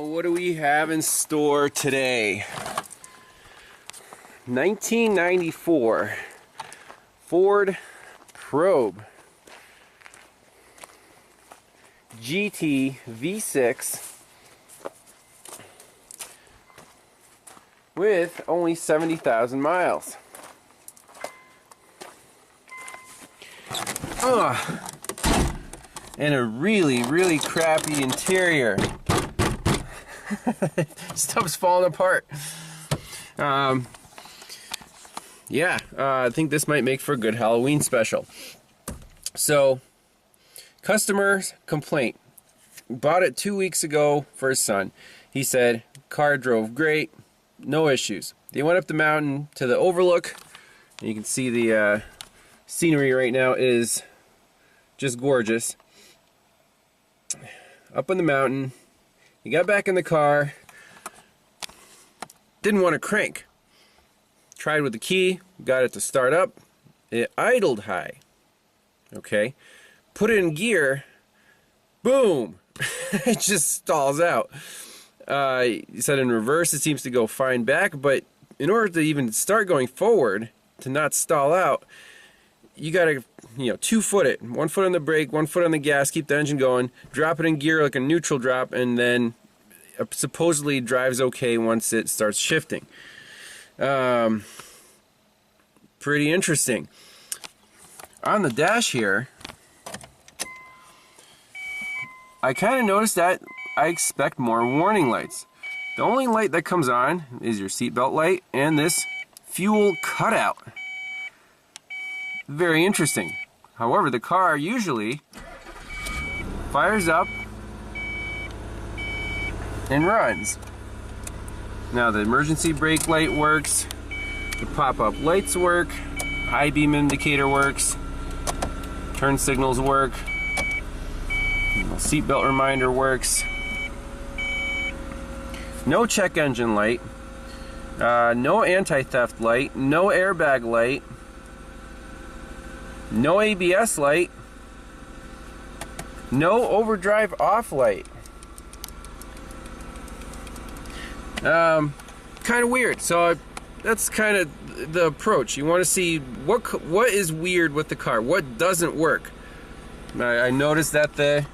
what do we have in store today? 1994 Ford Probe GT V6 with only 70,000 miles. And a really crappy interior. Stuff's falling apart. Yeah, I think this might make for a good Halloween special. So, customer's complaint. Bought it 2 weeks ago for his son. He said, car drove great, no issues. They went up the mountain to the overlook. You can see the scenery right now is just gorgeous. Up on the mountain, he got back in the car, didn't want to crank. Tried with the key, got it to start up, it idled high. Okay, put it in gear, boom, it just stalls out. He said in reverse it seems to go fine back, but in order to even start going forward, to not stall out, you gotta, 2-foot it. 1 foot on the brake, 1 foot on the gas, keep the engine going, drop it in gear like a neutral drop, and then supposedly drives okay once it starts shifting. Pretty interesting. On the dash here, I kind of noticed that I expect more warning lights. The only light that comes on is your seatbelt light and this fuel cutout. Very interesting. However, the car usually fires up and runs. Now the emergency brake light works, the pop-up lights work, high beam indicator works, turn signals work, seatbelt reminder works. No check engine light, no anti-theft light, no airbag light, no ABS light, no overdrive off light. Kind of weird. So that's kind of the approach. You want to see what is weird with the car, what doesn't work. I noticed that the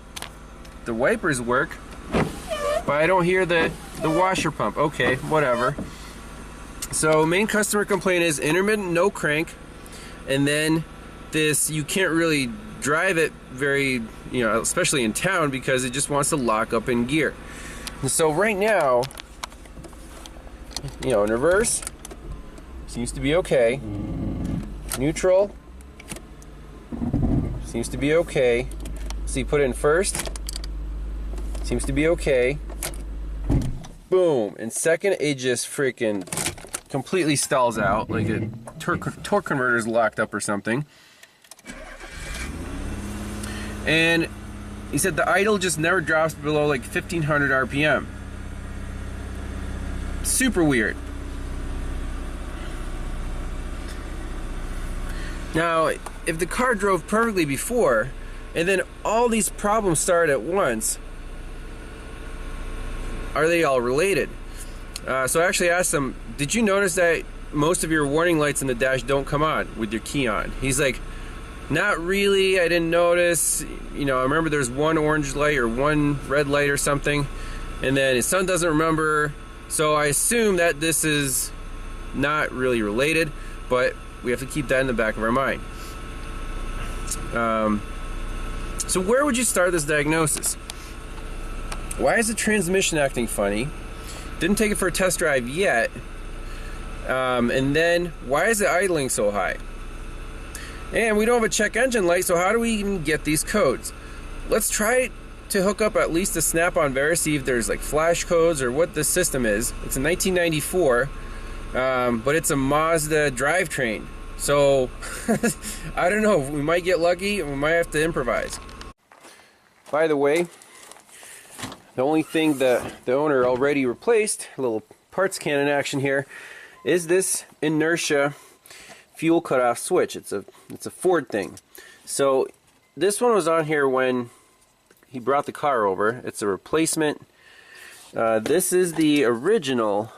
wipers work, but I don't hear the washer pump. Okay, whatever. So main customer complaint is intermittent no crank, and then this, you can't really drive it very, especially in town, because it just wants to lock up in gear. And so right now, in reverse, seems to be okay. Neutral, seems to be okay. See, put it in first, seems to be okay. Boom. And second, it just freaking completely stalls out, like a torque converter is locked up or something. And he said the idle just never drops below like 1500 RPM. Super weird. Now, if the car drove perfectly before, and then all these problems start at once, are they all related? So I actually asked him, did you notice that most of your warning lights in the dash don't come on with your key on? He's like, not really, I didn't notice. I remember there's one orange light or one red light or something, and then his son doesn't remember, so I assume that this is not really related, but we have to keep that in the back of our mind. So where would you start this diagnosis? Why is the transmission acting funny? Didn't take it for a test drive yet. And then, why is it idling so high? And we don't have a check engine light, so how do we even get these codes? Let's try to hook up at least a snap-on VRIS, see if there's like flash codes or what the system is. It's a 1994, but it's a Mazda drivetrain. So, I don't know, we might get lucky and we might have to improvise. By the way, the only thing that the owner already replaced, a little parts cannon action here, is this inertia fuel cutoff switch. It's a Ford thing. So this one was on here when he brought the car over. It's a replacement, This is the original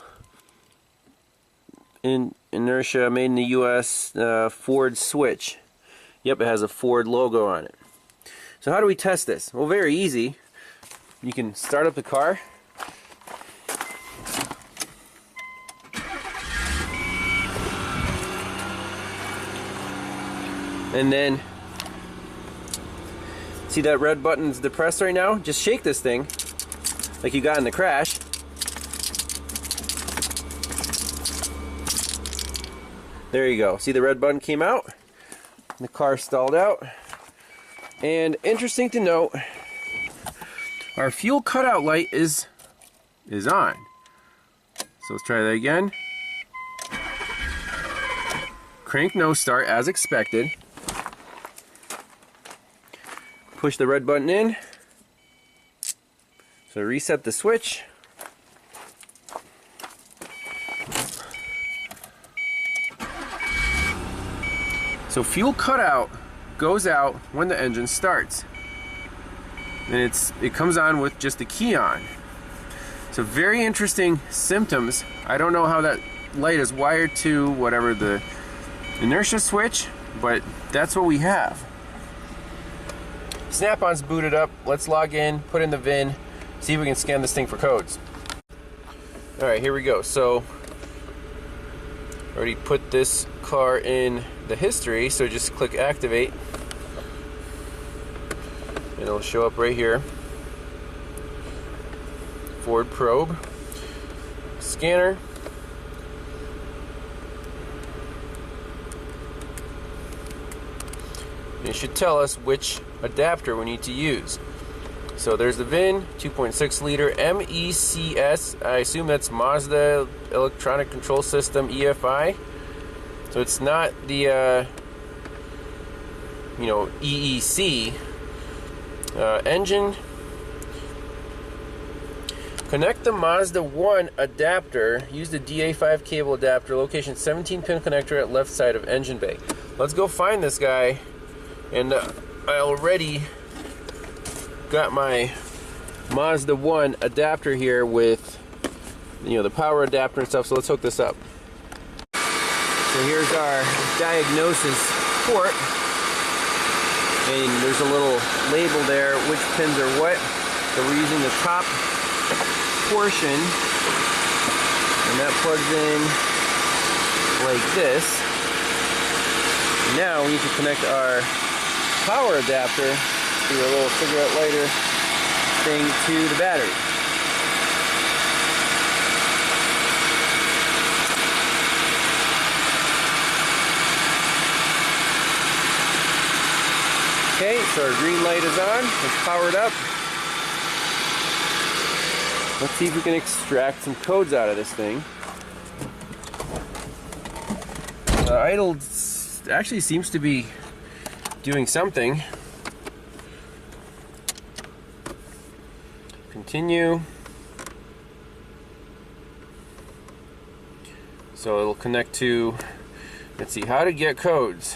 inertia made in the US Ford switch. Yep, it has a Ford logo on it. So how do we test this? Well, very easy. You can start up the car. And then, see that red button's depressed right now? Just shake this thing like you got in the crash. There you go. See, the red button came out. The car stalled out. And interesting to note, our fuel cutout light is on. So let's try that again. Crank no start as expected. Push the red button in. So reset the switch. So fuel cutout goes out when the engine starts. And it comes on with just the key on. So very interesting symptoms. I don't know how that light is wired to whatever the inertia switch, but that's what we have. Snap-on's booted up. Let's log in, put in the VIN, see if we can scan this thing for codes. Alright, here we go. So already put this car in the history, so just click activate and it'll show up right here. Ford probe, scanner, and it should tell us which adapter we need to use. So there's the VIN, 2.6 liter MECS. I assume that's Mazda Electronic Control System EFI. So it's not the EEC engine. Connect the Mazda 1 adapter. Use the DA5 cable adapter. Location 17 pin connector at left side of engine bay. Let's go find this guy. And I already got my Mazda 1 adapter here with the power adapter and stuff. So let's hook this up. So here's our diagnosis port, and there's a little label there which pins are what. So we're using the top portion, and that plugs in like this. Now we need to connect our power adapter through a little cigarette lighter thing to the battery. Okay, so our green light is on. It's powered up. Let's see if we can extract some codes out of this thing. Idle actually seems to be doing something. Continue. So it'll connect to, let's see, how to get codes.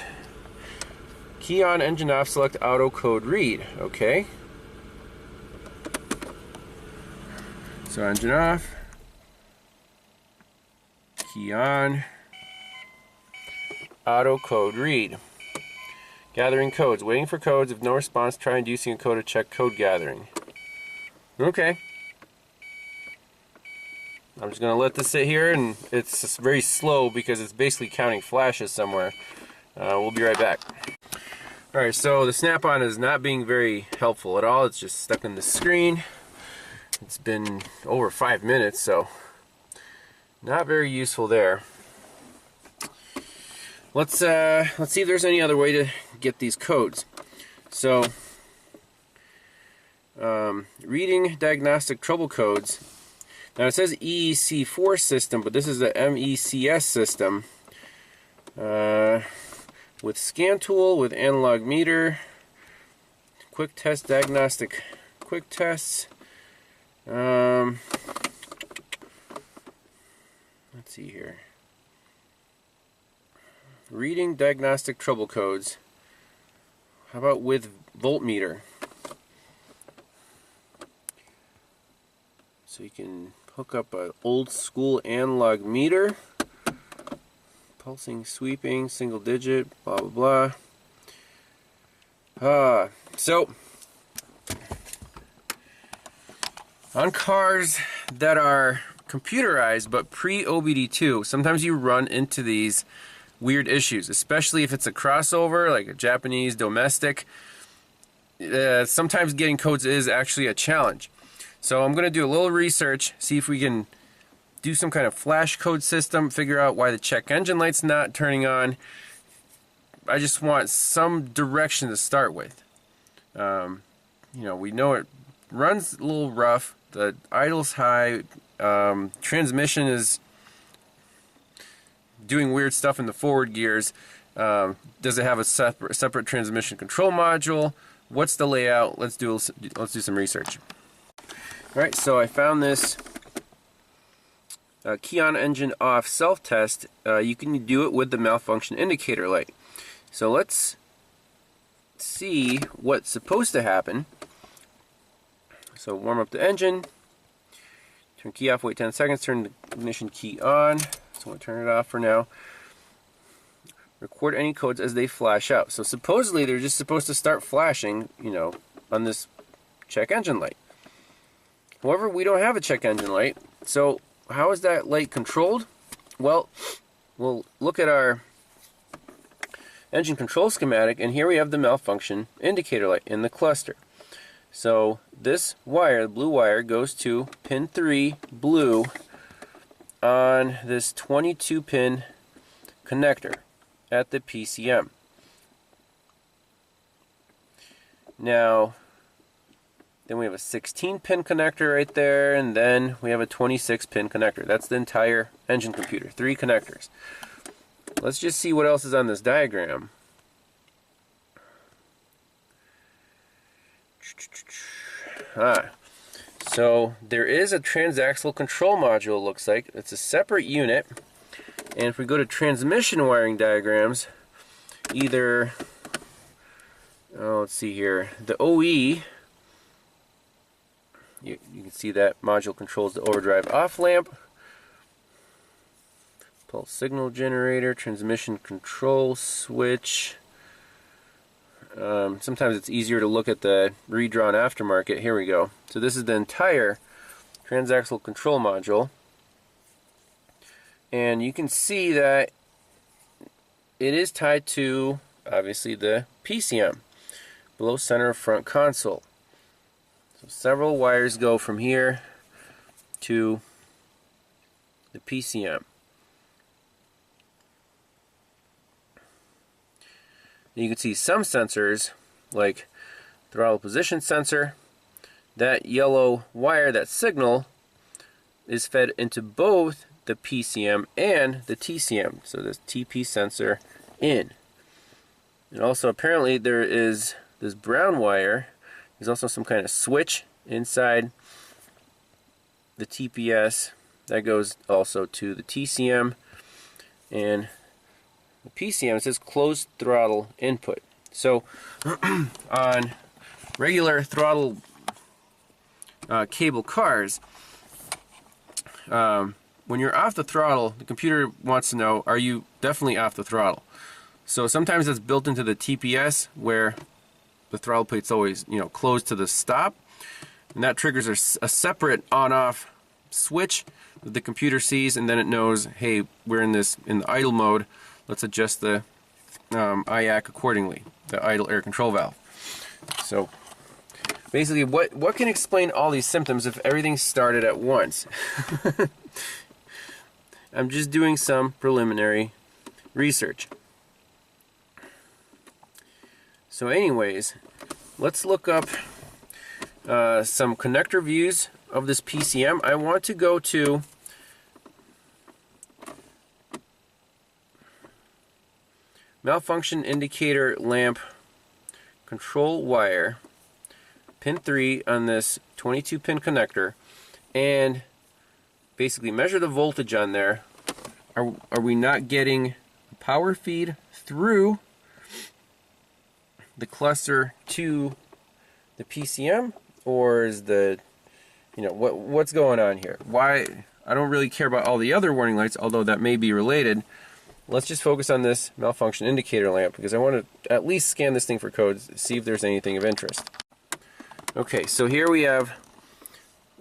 Key on, engine off, select auto code read. Okay. So engine off. Key on. Auto code read. Gathering codes. Waiting for codes. If no response, try inducing a code to check code gathering. Okay. I'm just going to let this sit here, and it's just very slow because it's basically counting flashes somewhere. We'll be right back. Alright, so the snap-on is not being very helpful at all. It's just stuck in the screen. It's been over 5 minutes, so not very useful there. Let's see if there's any other way to get these codes. So, reading diagnostic trouble codes. Now it says EEC4 system, but this is the MECS system. With scan tool, with analog meter, quick test diagnostic, quick tests. Let's see here. Reading diagnostic trouble codes. How about with voltmeter? So you can hook up an old school analog meter, pulsing, sweeping, single digit, blah blah blah. So on cars that are computerized but pre-OBD2, sometimes you run into these weird issues, especially if it's a crossover like a Japanese domestic. Sometimes getting codes is actually a challenge. So I'm going to do a little research, see if we can do some kind of flash code system, figure out why the check engine light's not turning on. I just want some direction to start with. You know, we know it runs a little rough, the idle's high, transmission is doing weird stuff in the forward gears. Does it have a separate transmission control module? What's the layout? Let's do some research. All right, so I found this key on engine off self-test. You can do it with the malfunction indicator light. So let's see what's supposed to happen. So warm up the engine, turn key off, wait 10 seconds, turn the ignition key on. So I'm going to turn it off for now. Record any codes as they flash out. So supposedly they're just supposed to start flashing, you know, on this check engine light. However, we don't have a check engine light. So how is that light controlled? Well, we'll look at our engine control schematic, and here we have the malfunction indicator light in the cluster. So this wire, the blue wire, goes to pin 3 blue on this 22 pin connector at the PCM. Now, then we have a 16 pin connector right there, and then we have a 26 pin connector. That's the entire engine computer, 3 connectors. Let's just see what else is on this diagram. So there is a transaxle control module, looks like. It's a separate unit. And if we go to transmission wiring diagrams, either, let's see here, the OE, you can see that module controls the overdrive off lamp, pulse signal generator, transmission control switch. Sometimes it's easier to look at the redrawn aftermarket. Here we go. So this is the entire transaxle control module. And you can see that it is tied to, obviously, the PCM, below center of front console. So several wires go from here to the PCM. You can see some sensors, like throttle position sensor, that yellow wire, that signal, is fed into both the PCM and the TCM, so this TP sensor in. And also apparently there is this brown wire, there's also some kind of switch inside the TPS that goes also to the TCM, and the PCM, it says closed throttle input. So on regular throttle cable cars, when you're off the throttle, the computer wants to know, are you definitely off the throttle? So sometimes it's built into the TPS where the throttle plate's always, you know, closed to the stop, and that triggers a separate on-off switch that the computer sees, and then it knows, hey, we're in the idle mode. Let's adjust the IAC accordingly, the idle air control valve. So basically, what can explain all these symptoms if everything started at once? I'm just doing some preliminary research. So anyways, let's look up some connector views of this PCM. I want to go to malfunction indicator lamp control wire, pin 3 on this 22 pin connector, and basically measure the voltage on there. Are we not getting power feed through the cluster to the PCM, or is the you know, what's going on here. Why? I don't really care about all the other warning lights, although that may be related. Let's just focus on this malfunction indicator lamp because I want to at least scan this thing for codes, see if there's anything of interest. Okay, so here we have,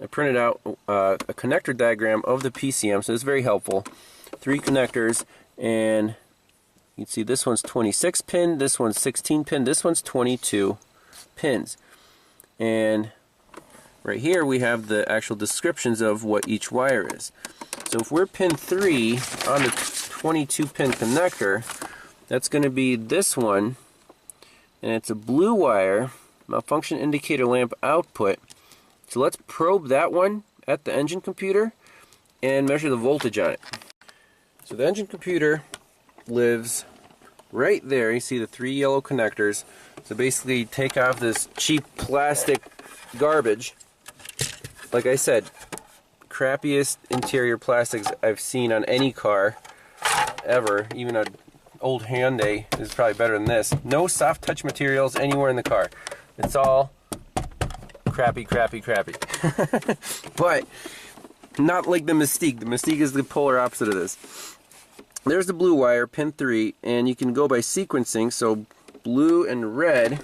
I printed out a connector diagram of the PCM, so it's very helpful. 3 connectors, and you can see this one's 26 pin, this one's 16 pin, this one's 22 pins. And right here we have the actual descriptions of what each wire is. So if we're pin 3 on the 22 pin connector, that's going to be this one, and it's a blue wire, malfunction indicator lamp output. So let's probe that one at the engine computer and measure the voltage on it. So the engine computer lives right there. You see the 3 yellow connectors. So basically take off this cheap plastic garbage. Like I said, crappiest interior plastics I've seen on any car ever. Even an old Hyundai is probably better than this. No soft touch materials anywhere in the car. It's all crappy, crappy, crappy. But not like the Mystique. The Mystique is the polar opposite of this. There's the blue wire, pin 3, and you can go by sequencing. So blue and red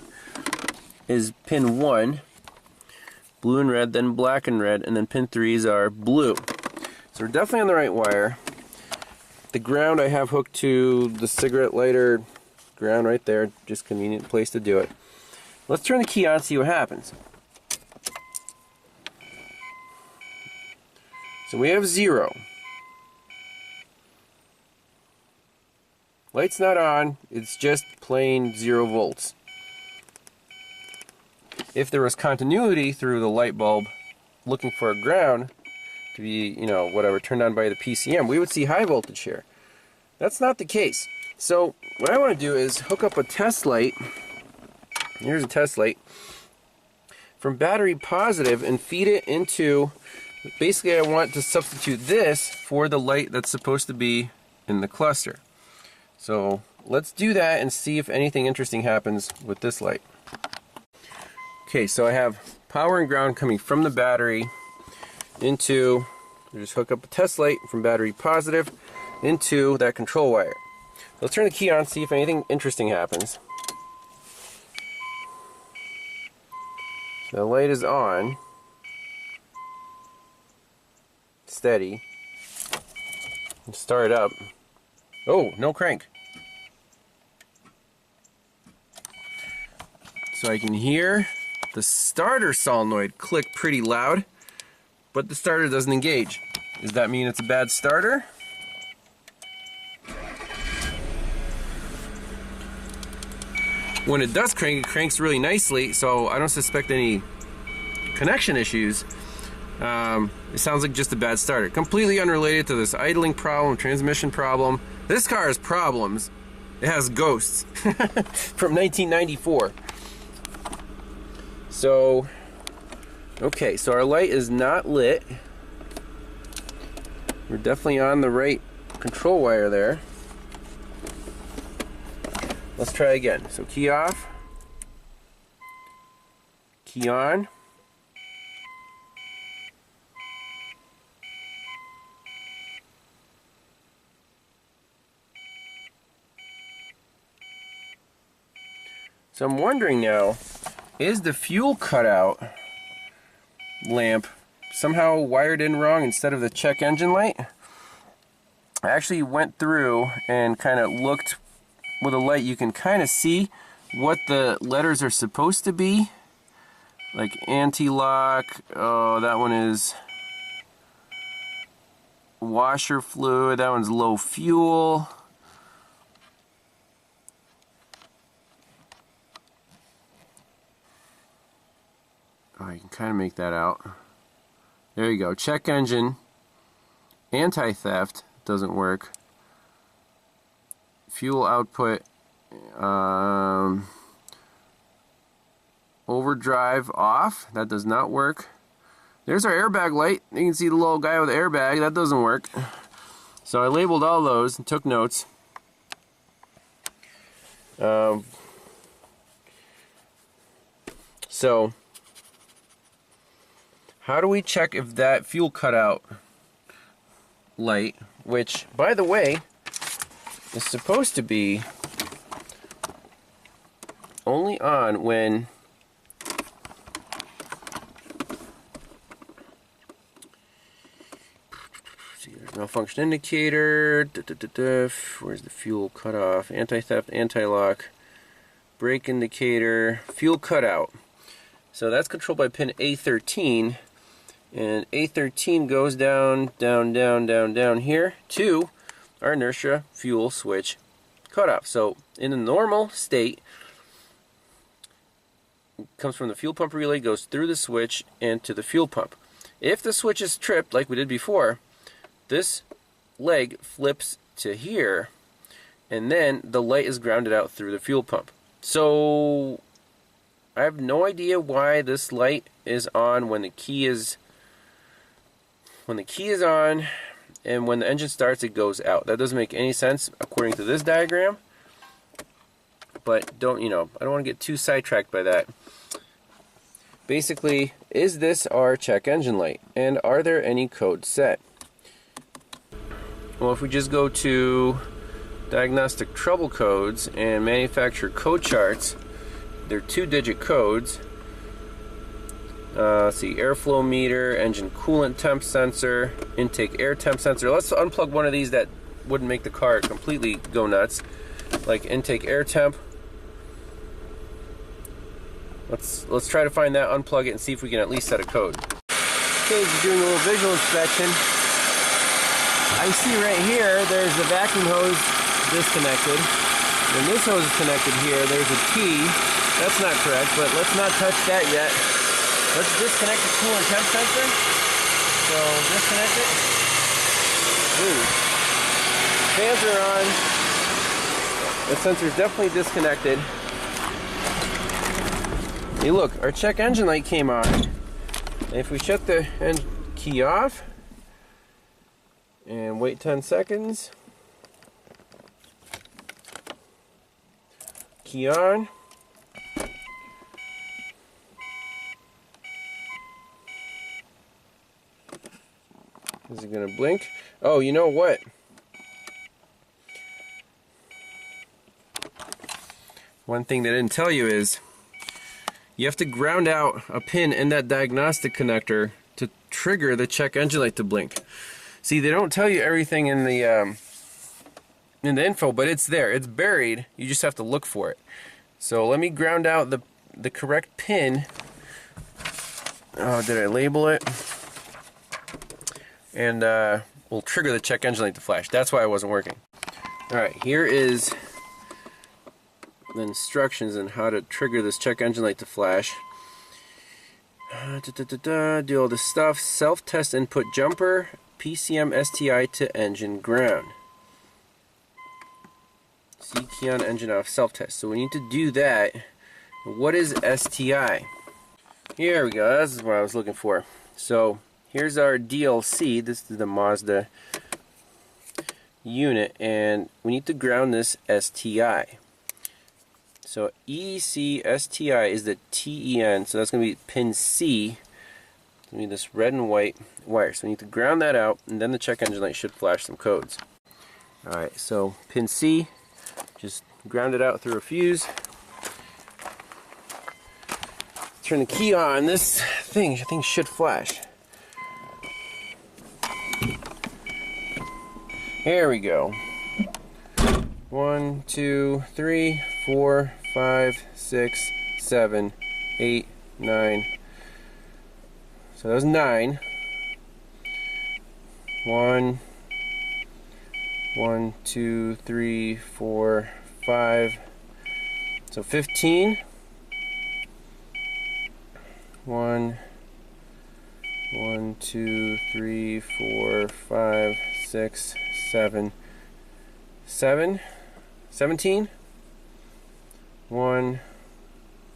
is pin 1, blue and red, then black and red, and then pin 3s are blue. So we're definitely on the right wire. The ground I have hooked to the cigarette lighter ground right there, just convenient place to do it. Let's turn the key on and see what happens. So we have 0. Light's not on, it's just plain 0 volts. If there was continuity through the light bulb looking for a ground to be, you know, whatever, turned on by the PCM, we would see high voltage here. That's not the case. So what I want to do is hook up a test light. Here's a test light from battery positive and feed it into, basically I want to substitute this for the light that's supposed to be in the cluster. So let's do that and see if anything interesting happens with this light. Okay, so I have power and ground coming from the battery into, just hook up a test light from battery positive into that control wire. Let's turn the key on, see if anything interesting happens. So the light is on, steady. Start it up. Oh, no crank. So I can hear the starter solenoid click pretty loud, but the starter doesn't engage. Does that mean it's a bad starter? When it does crank, it cranks really nicely, so I don't suspect any connection issues. It sounds like just a bad starter. Completely unrelated to this idling problem, transmission problem. This car has problems. It has ghosts from 1994. So, okay, so our light is not lit. We're definitely on the right control wire there. Let's try again. So key off, key on. So I'm wondering now, is the fuel cutout lamp somehow wired in wrong instead of the check engine light? I actually went through and kind of looked with a light. You can kind of see what the letters are supposed to be. Like anti-lock, oh, that one is washer fluid, that one's low fuel. Oh, you can kind of make that out. There you go. Check engine, anti-theft, doesn't work. Fuel output, overdrive off, that does not work. There's our airbag light. You can see the little guy with the airbag, that doesn't work. So I labeled all those and took notes. So how do we check if that fuel cutout light, which, by the way, is supposed to be only on when malfunction indicator, where's the fuel cutoff, anti-theft, anti-lock, brake indicator, fuel cutout. So that's controlled by pin A13, and A13 goes down, down, down, down, down here to our inertia fuel switch cutoff. So in the normal state, it comes from the fuel pump relay, goes through the switch and to the fuel pump. If the switch is tripped, like we did before, this leg flips to here, and then the light is grounded out through the fuel pump. So I have no idea why this light is on when the key is on, and when the engine starts it goes out. That doesn't make any sense according to this diagram. But I don't want to get too sidetracked by that. Basically, is this our check engine light, and are there any codes set? Well, if we just go to diagnostic trouble codes and manufacturer code charts, they're 2-digit codes. Let's see, airflow meter, engine coolant temp sensor, intake air temp sensor. Let's unplug one of these that wouldn't make the car completely go nuts, like intake air temp. Let's try to find that, unplug it, and see if we can at least set a code. Okay, just doing a little visual inspection. I see right here there's the vacuum hose disconnected. When this hose is connected here, there's a T. That's not correct, but let's not touch that yet. Let's disconnect the coolant temp sensor. So disconnect it. Ooh. Fans are on. The sensor is definitely disconnected. Hey, look, our check engine light came on. If we shut the key off and wait 10 seconds, key on. Is it gonna blink? Oh, you know what? One thing they didn't tell you is you have to ground out a pin in that diagnostic connector to trigger the check engine light to blink. See, they don't tell you everything in the info, but it's there. It's buried. You just have to look for it. So let me ground out the correct pin. Oh, did I label it? And we'll trigger the check engine light to flash. That's why it wasn't working. All right, here is the instructions on how to trigger this check engine light to flash. Do all this stuff. Self-test input jumper, PCM STI to engine ground. C key on, engine off, self-test. So we need to do that. What is STI? Here we go. This is what I was looking for. So here's our DLC. This is the Mazda unit, and we need to ground this STI. So ECSTI is the TEN, so that's going to be pin C. It's going to be this red and white wire. So we need to ground that out, and then the check engine light should flash some codes. Alright, so pin C, just ground it out through a fuse. Turn the key on. This thing, I think, should flash. Here we go. 1, 2, 3, 4, 5, 6, 7, 8, 9. So that was 9. 1, 2, 3, 4, 5. So 15. 1, 2, 3, 4, 5, 6, 7. 17. 1,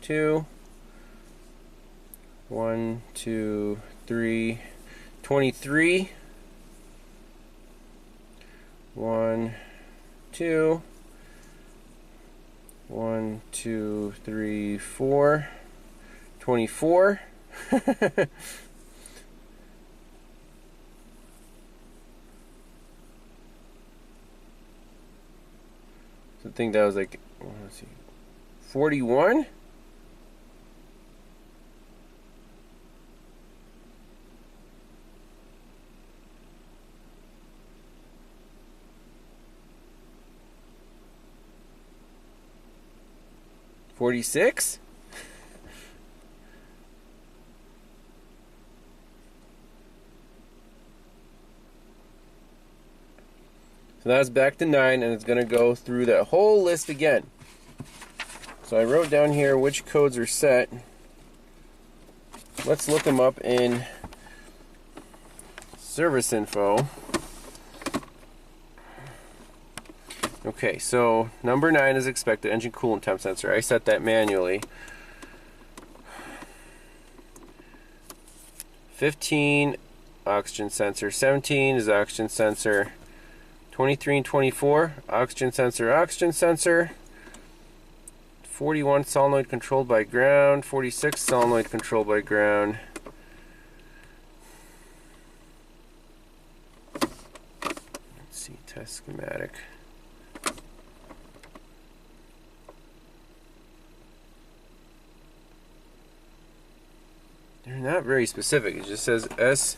2, 1, 2, 3, 23. 1, 2, 1, 2, 3, 4, 24. So I think that was like, let's see, 41? $46? So that's back to 9, and it's going to go through that whole list again. So I wrote down here which codes are set. Let's look them up in service info. Okay, so number 9 is expected, engine coolant temp sensor. I set that manually. 15, oxygen sensor. 17 is oxygen sensor. 23 and 24, oxygen sensor, oxygen sensor. 41, solenoid controlled by ground. 46, solenoid controlled by ground. Let's see, test schematic. They're not very specific. It just says SCG.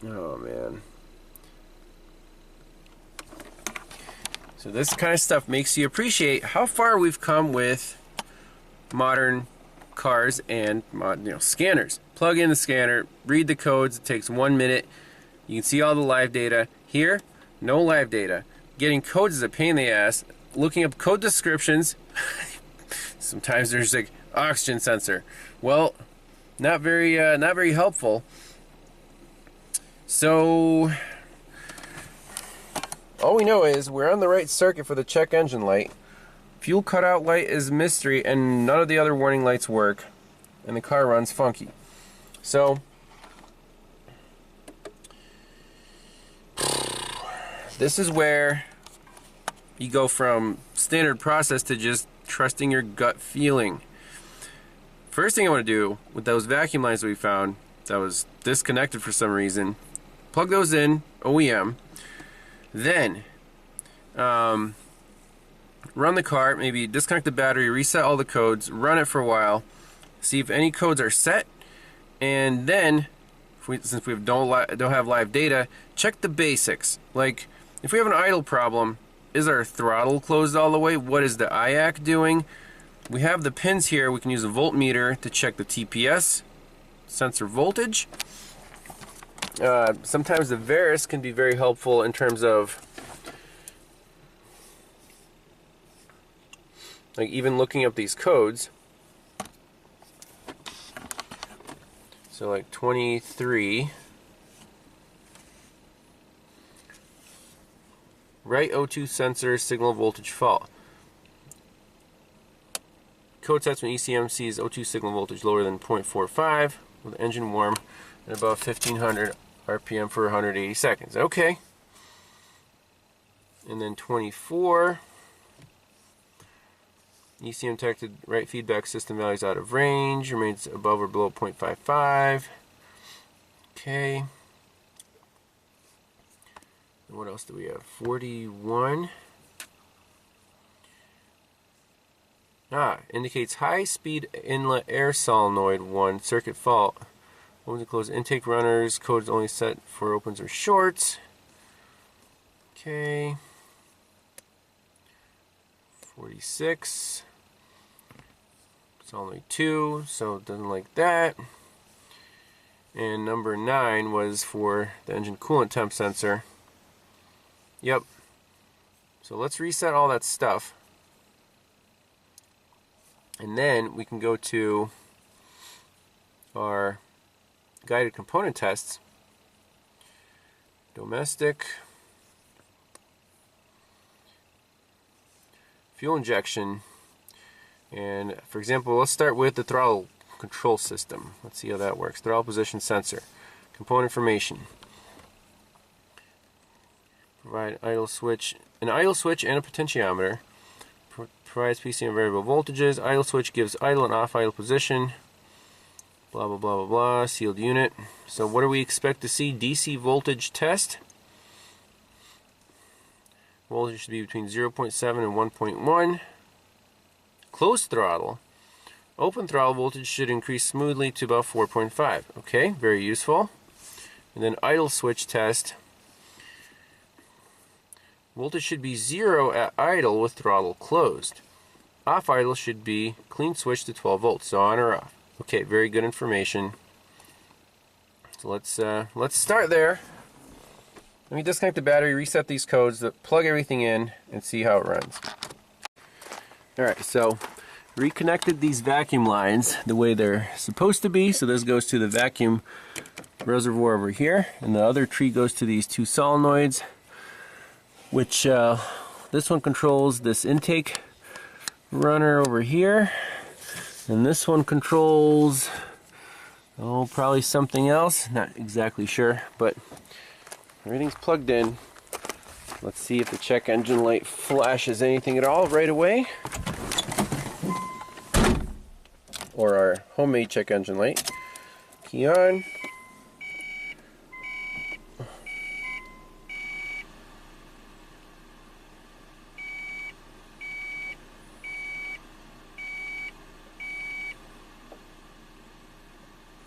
Oh man. So this kind of stuff makes you appreciate how far we've come with modern cars and scanners. Plug in the scanner, read the codes, it takes 1 minute. You can see all the live data. Here, no live data. Getting codes is a pain in the ass. Looking up code descriptions, sometimes there's like oxygen sensor. Well, not very helpful. So all we know is we're on the right circuit for the check engine light. Fuel cutout light is a mystery, and none of the other warning lights work, and the car runs funky. So this is where you go from standard process to just trusting your gut feeling. First thing I want to do with those vacuum lines that we found that was disconnected for some reason, plug those in OEM, then run the car, maybe disconnect the battery, reset all the codes, run it for a while, see if any codes are set, and then since we don't have live data, check the basics. Like if we have an idle problem, is our throttle closed all the way? What is the IAC doing? We have the pins here. We can use a voltmeter to check the TPS sensor voltage. Sometimes the VRIS can be very helpful in terms of like even looking up these codes. So like 23, right O2 sensor signal voltage fault. Code sets when ECM sees O2 signal voltage lower than 0.45 with engine warm and above 1500 RPM for 180 seconds. Okay. And then 24. ECM detected right feedback system values out of range, remains above or below 0.55. Okay. And what else do we have? 41. Indicates high speed inlet air solenoid 1 circuit fault. Opens and close intake runners. Code is only set for opens or shorts. Okay. 46. It's only 2, so it doesn't like that. And number 9 was for the engine coolant temp sensor. Yep. So let's reset all that stuff. And then we can go to our guided component tests. Domestic. Fuel injection. And for example, let's start with the throttle control system. Let's see how that works. Throttle position sensor. Component information. Provide idle switch, an idle switch and a potentiometer. provides PCM variable voltages. Idle switch gives idle and off idle position. Blah, blah, blah, blah, blah. Sealed unit. So what do we expect to see? DC voltage test. Voltage should be between 0.7 and 1.1. Closed throttle. Open throttle voltage should increase smoothly to about 4.5. Okay, very useful. And then idle switch test. Voltage should be 0 at idle with throttle closed. Off idle should be clean switch to 12 volts, so on or off. Okay, very good information. So let's start there. Let me disconnect the battery, reset these codes, plug everything in, and see how it runs. Alright, so reconnected these vacuum lines the way they're supposed to be. So this goes to the vacuum reservoir over here, and the other tree goes to these two solenoids, which this one controls this intake runner over here, and this one controls, oh, probably something else, not exactly sure, but everything's plugged in. Let's see if the check engine light flashes anything at all right away, or our homemade check engine light. Key on.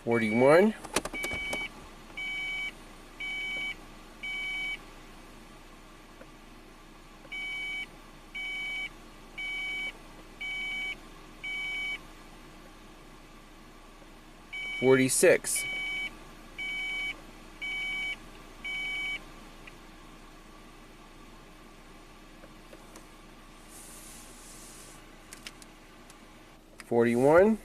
$41. $46. $41.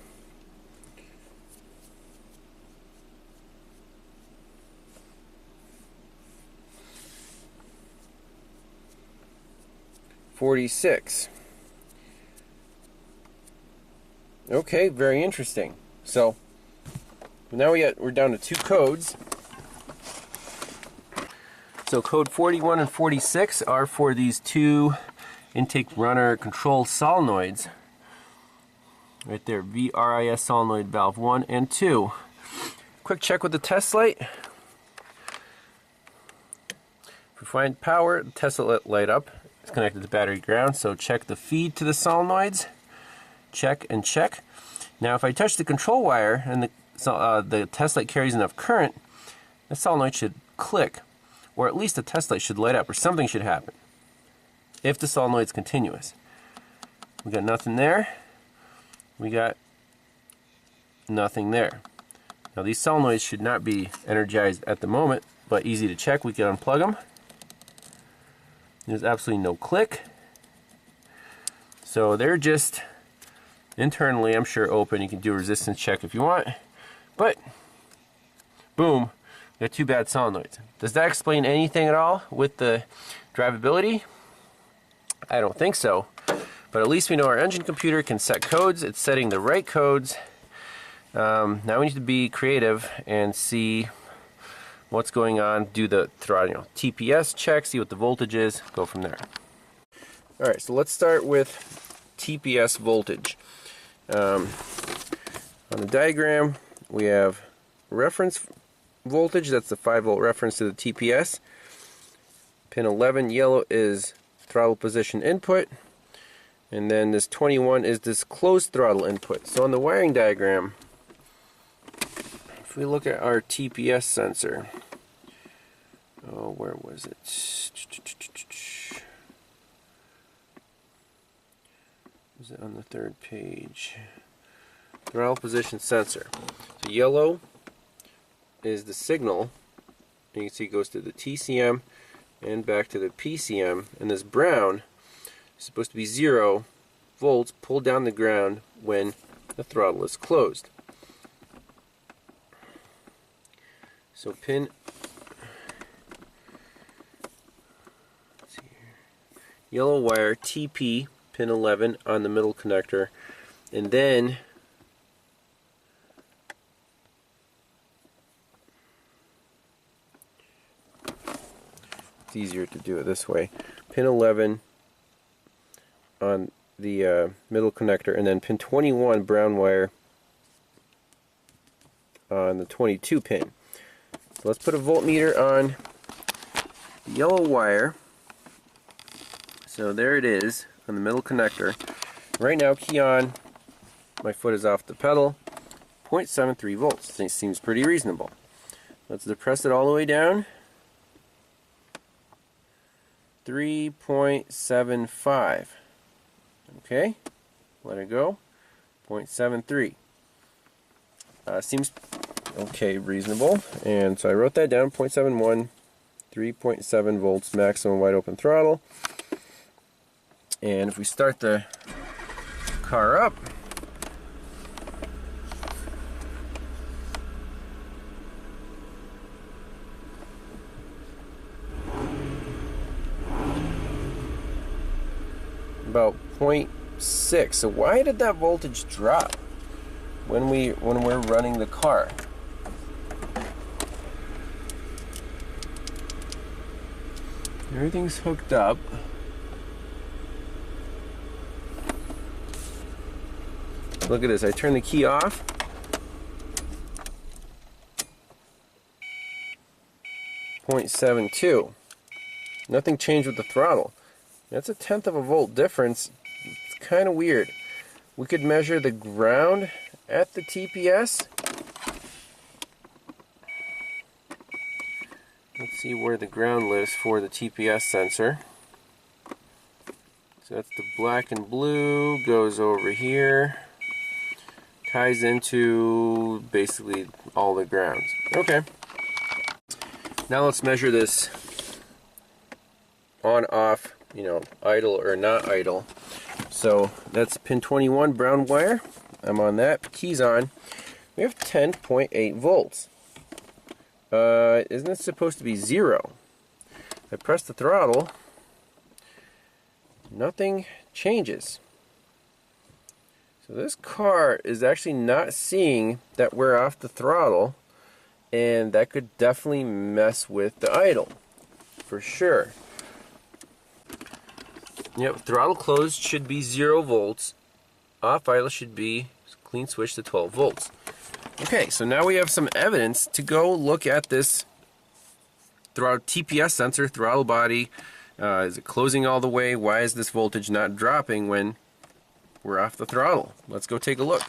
$46. Okay, very interesting. So now we're down to two codes. So code 41 and 46 are for these two intake runner control solenoids. Right there, VRIS solenoid valve 1 and 2. Quick check with the test light. If we find power, the test light light up. It's connected to battery ground, so check the feed to the solenoids. Check and check. Now if I touch the control wire and the test light carries enough current, the solenoid should click, or at least the test light should light up, or something should happen if the solenoid's continuous. We got nothing there. We got nothing there. Now these solenoids should not be energized at the moment, but easy to check. We can unplug them. There's absolutely no click. So they're just internally, I'm sure, open. You can do a resistance check if you want. But, boom, we got two bad solenoids. Does that explain anything at all with the drivability? I don't think so. But at least we know our engine computer can set codes. It's setting the right codes. Now we need to be creative and see what's going on. Do the throttle, TPS check, see what the voltage is, go from there. Alright, so let's start with TPS voltage. On the diagram, we have reference voltage, that's the 5-volt reference to the TPS. Pin 11, yellow, is throttle position input. And then this 21 is this closed throttle input. So on the wiring diagram, if we look at our TPS sensor, oh, where was it? Was it on the third page? Throttle position sensor. So yellow is the signal, and you can see it goes to the TCM and back to the PCM, and this brown is supposed to be 0 volts pulled down the ground when the throttle is closed. So pin, let's see here, yellow wire TP, pin 11 on the middle connector, and then it's easier to do it this way. Pin 11 on the middle connector, and then pin 21 brown wire on the 22 pin. So let's put a voltmeter on the yellow wire. So there it is on the middle connector. Right now, key on, my foot is off the pedal, 0.73 volts. It seems pretty reasonable. Let's depress it all the way down. 3.75. Okay, let it go. 0.73. Seems okay, reasonable. And so I wrote that down, 0.71, 3.7 volts maximum wide open throttle. And if we start the car up, about 0.6. So why did that voltage drop when we're running the car? Everything's hooked up. Look at this. I turn the key off. .72. Nothing changed with the throttle. That's 1/10 of a volt difference. It's kind of weird. We could measure the ground at the TPS. Let's see where the ground lives for the TPS sensor. So that's the black and blue, goes over here, ties into basically all the grounds. Okay. Now let's measure this on, off, idle or not idle. So that's pin 21 brown wire. I'm on that. Keys on. We have 10.8 volts. Isn't it supposed to be 0? I press the throttle. Nothing changes. So this car is actually not seeing that we're off the throttle, and that could definitely mess with the idle, for sure. Yep, throttle closed should be 0 volts. Off idle should be clean switch to 12 volts. Okay, so now we have some evidence to go look at this throttle TPS sensor, throttle body. Is it closing all the way? Why is this voltage not dropping when we're off the throttle? Let's go take a look.